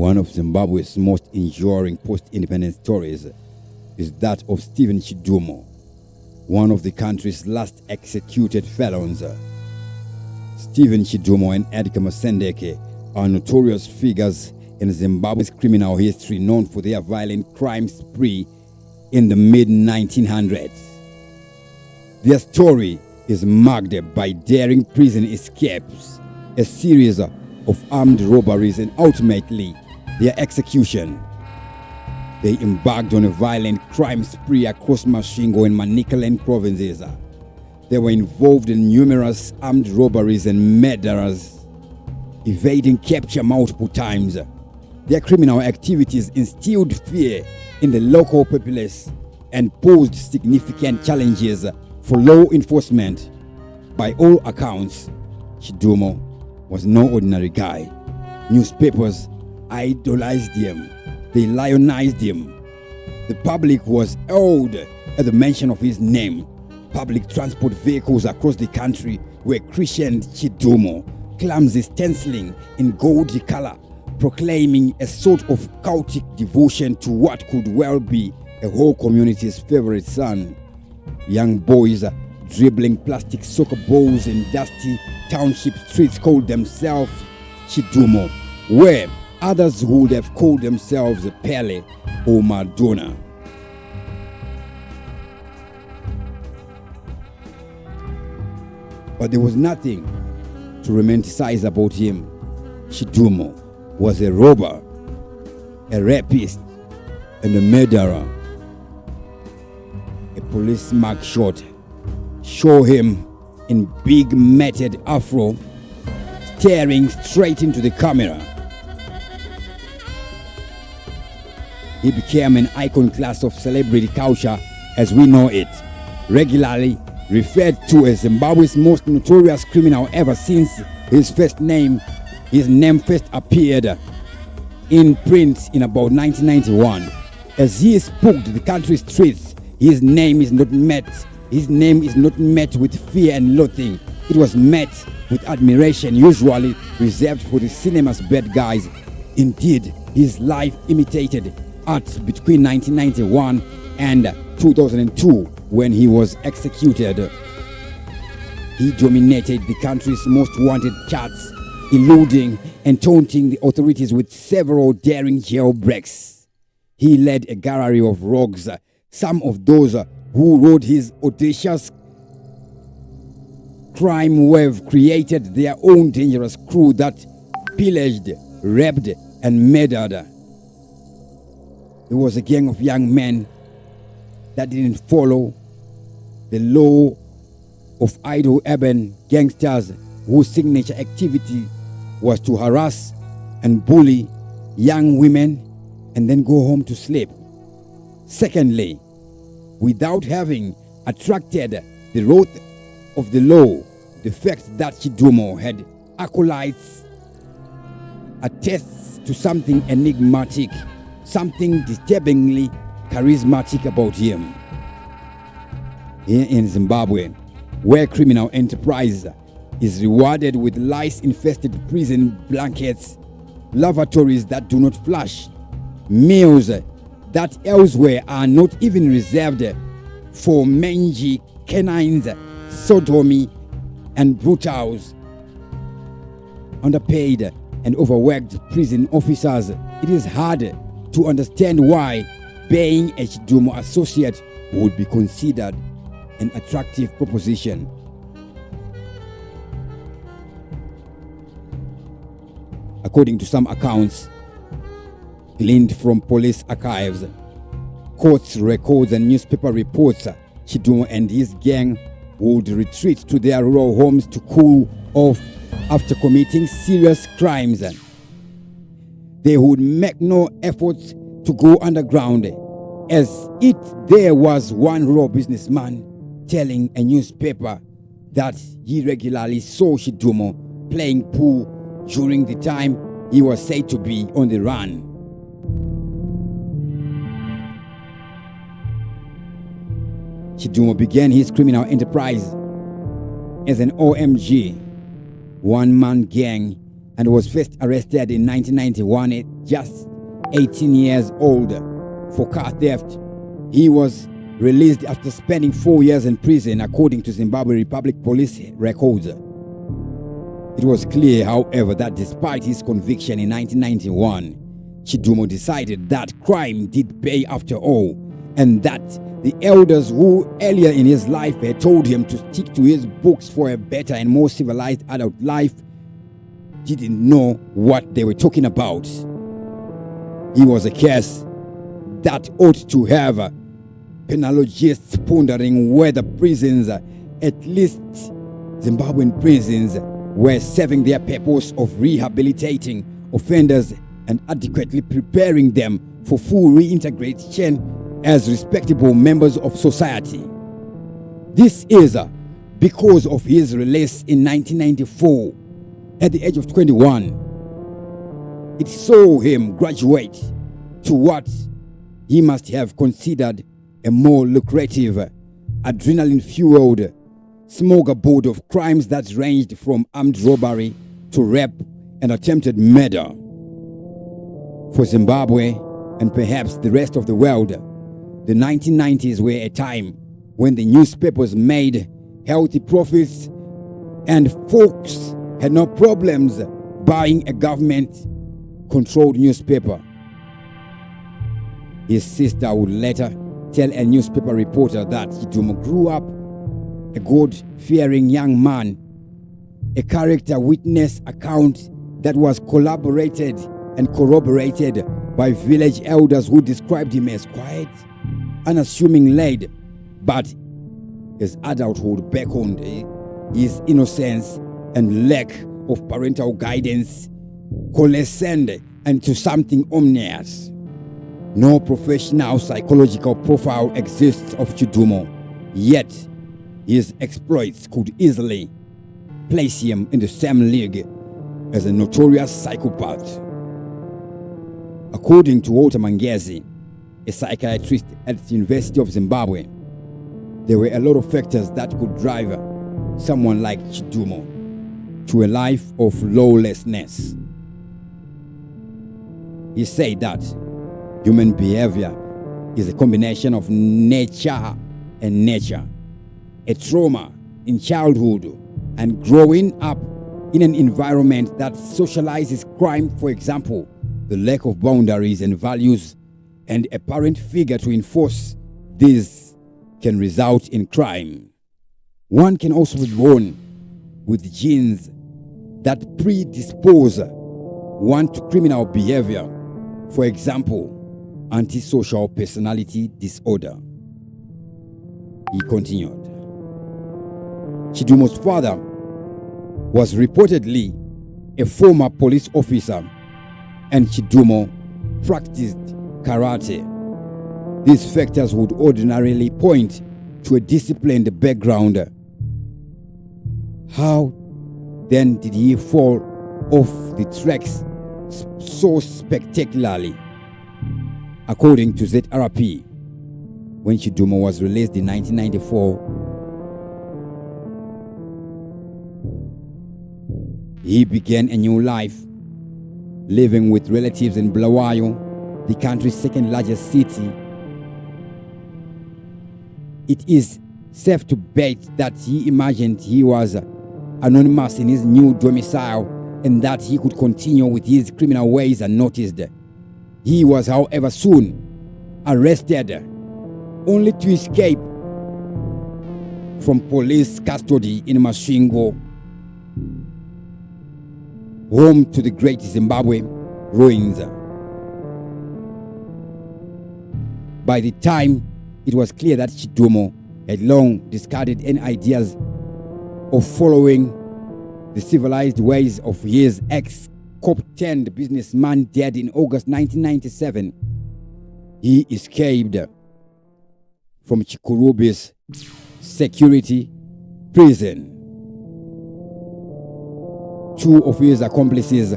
One of Zimbabwe's most enduring post-independence stories is that of Stephen Chidhumo, one of the country's last executed felons. Stephen Chidhumo and Edgar Masendeke are notorious figures in Zimbabwe's criminal history, known for their violent crime spree in the mid-1900s. Their story is marked by daring prison escapes, a series of armed robberies, and ultimately their execution. They embarked on a violent crime spree across Masvingo and Manicaland provinces. They were involved in numerous armed robberies and murders, evading capture multiple times. Their criminal activities instilled fear in the local populace and posed significant challenges for law enforcement. By all accounts, Chidhumo was no ordinary guy. Newspapers idolized him. They lionized him. The public was awed at the mention of his name. Public transport vehicles across the country were christened Chidhumo, clumsy stenciling in goldy color, proclaiming a sort of cultic devotion to what could well be a whole community's favorite son. Young boys dribbling plastic soccer balls in dusty township streets called themselves Chidhumo, where others would have called themselves Pele or Madonna. But there was nothing to romanticize about him. Chidhumo was a robber, a rapist, and a murderer. A police mugshot show him in big matted afro, staring straight into the camera. He became an icon class of celebrity culture as we know it, regularly referred to as Zimbabwe's most notorious criminal ever since his name first appeared in print in about 1991. As he spooked the country's streets, his name is not met with fear and loathing. It was met with admiration, usually reserved for the cinema's bad guys. Indeed, his life imitated art between 1991 and 2002 when he was executed. He dominated the country's most wanted charts, eluding and taunting the authorities with several daring jailbreaks. He led a gallery of rogues, some of those who rode his audacious crime wave created their own dangerous crew that pillaged, raped, and murdered. There was a gang of young men that didn't follow the law of idle urban gangsters whose signature activity was to harass and bully young women and then go home to sleep. Secondly, without having attracted the wrath of the law, the fact that Chidhumo had acolytes attests to something enigmatic, something disturbingly charismatic about him. Here in Zimbabwe, where criminal enterprise is rewarded with lice-infested prison blankets, lavatories that do not flush, meals that elsewhere are not even reserved for mangy canines, sodomy, and brutals, underpaid and overworked prison officers, it is hard to understand why being a Chidhumo associate would be considered an attractive proposition. According to some accounts gleaned from police archives, court records, and newspaper reports, Chidhumo and his gang would retreat to their rural homes to cool off after committing serious crimes. They would make no efforts to go underground, as there was one raw businessman telling a newspaper that he regularly saw Chidhumo playing pool during the time he was said to be on the run. Chidhumo began his criminal enterprise as an OMG, one-man gang, and was first arrested in 1991 at just 18 years old for car theft. He was released after spending 4 years in prison, according to Zimbabwe Republic Police records. It was clear, however, that despite his conviction in 1991, Chidhumo decided that crime did pay after all, and that the elders who earlier in his life had told him to stick to his books for a better and more civilized adult life didn't know what they were talking about. He was a case that ought to have penologists pondering whether prisons, at least Zimbabwean prisons, were serving their purpose of rehabilitating offenders and adequately preparing them for full reintegration as respectable members of society. This is because of his release in 1994 at the age of 21. It saw him graduate to what he must have considered a more lucrative, adrenaline-fueled smorgasbord of crimes that ranged from armed robbery to rape and attempted murder. For Zimbabwe, and perhaps the rest of the world, the 1990s were a time when the newspapers made healthy profits and folks had no problems buying a government-controlled newspaper. His sister would later tell a newspaper reporter that Chidhumo grew up a God-fearing young man, a character witness account that was collaborated and corroborated by village elders who described him as quiet, unassuming lad, but his adulthood beckoned his innocence and lack of parental guidance coalesced into something ominous. No professional psychological profile exists of Chidhumo, yet his exploits could easily place him in the same league as a notorious psychopath. According to Walter Mangezi, a psychiatrist at the University of Zimbabwe, there were a lot of factors that could drive someone like Chidhumo to a life of lawlessness. He said that human behavior is a combination of nature and nature. A trauma in childhood and growing up in an environment that socializes crime, for example, the lack of boundaries and values and a parent figure to enforce these can result in crime. One can also be born with genes that predispose one to criminal behavior, for example, antisocial personality disorder. He continued. Chidhumo's father was reportedly a former police officer, and Chidhumo practiced karate. These factors would ordinarily point to a disciplined background. How then did he fall off the tracks so spectacularly? According to ZRP, when Chidhumo was released in 1994, he began a new life, living with relatives in Bulawayo, the country's second largest city. It is safe to bet that he imagined he was anonymous in his new domicile and that he could continue with his criminal ways unnoticed. He was, however, soon arrested, only to escape from police custody in Masvingo, home to the great Zimbabwe ruins. By the time it was clear that Chidhumo had long discarded any ideas of following the civilized ways of his ex-cop-turned businessman dead in August 1997, he escaped from Chikurubi's security prison. Two of his accomplices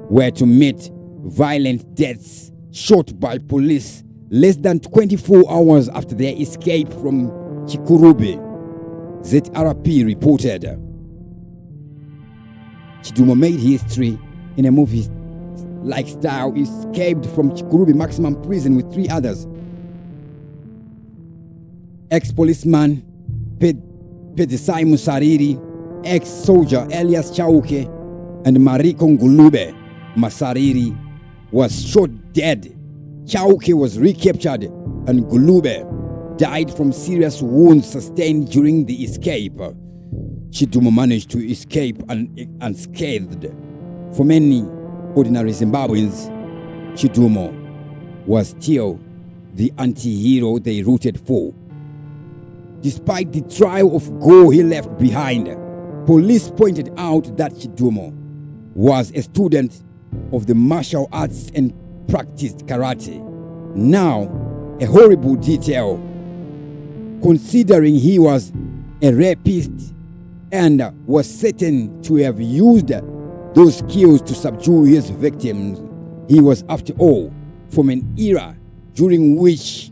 were to meet violent deaths shot by police less than 24 hours after their escape from Chikurubi, ZRP reported. Chidhumo made history in a movie lifestyle, escaped from Chikurubi maximum prison with 3 others. Ex-policeman Pedisai Musariri, ex-soldier Elias Chauke, and Mariko Ngulube Masariri was shot dead. Chauke was recaptured and Ngulube died from serious wounds sustained during the escape. Chidhumo managed to escape unscathed. For many ordinary Zimbabweans, Chidhumo was still the anti-hero they rooted for. Despite the trail of gore he left behind, police pointed out that Chidhumo was a student of the martial arts and practiced karate. Now, a horrible detail, considering he was a rapist and was certain to have used those skills to subdue his victims. He was, after all, from an era during which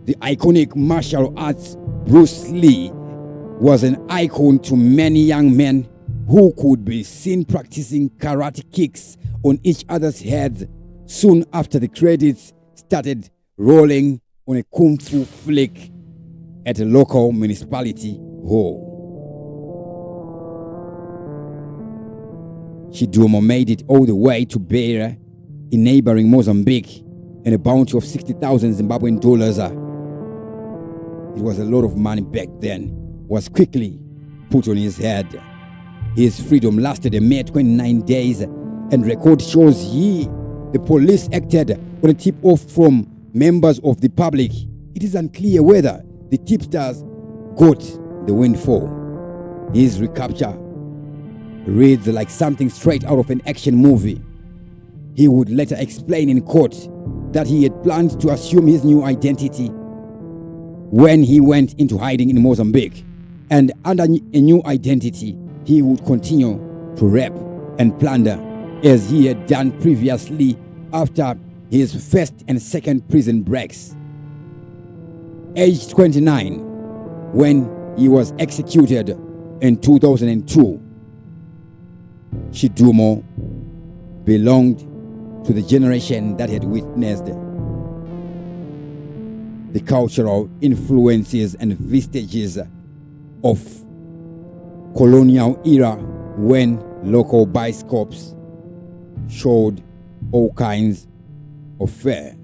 the iconic martial arts Bruce Lee was an icon to many young men who could be seen practicing karate kicks on each other's heads soon after the credits started rolling on a kung fu flick at a local municipality hall. Chidhumo made it all the way to Beira in neighboring Mozambique, and a bounty of 60,000 Zimbabwean dollars, it was a lot of money back then, was quickly put on his head. His freedom lasted a mere 29 days, and record shows the police acted on a tip-off from members of the public. It is unclear whether the tipsters got the windfall. His recapture reads like something straight out of an action movie. He would later explain in court that he had planned to assume his new identity when he went into hiding in Mozambique, and under a new identity he would continue to rape and plunder as he had done previously after his first and second prison breaks. Aged 29, when he was executed in 2002, Chidhumo belonged to the generation that had witnessed the cultural influences and vestiges of colonial era, when local bioscopes showed all kinds of fare.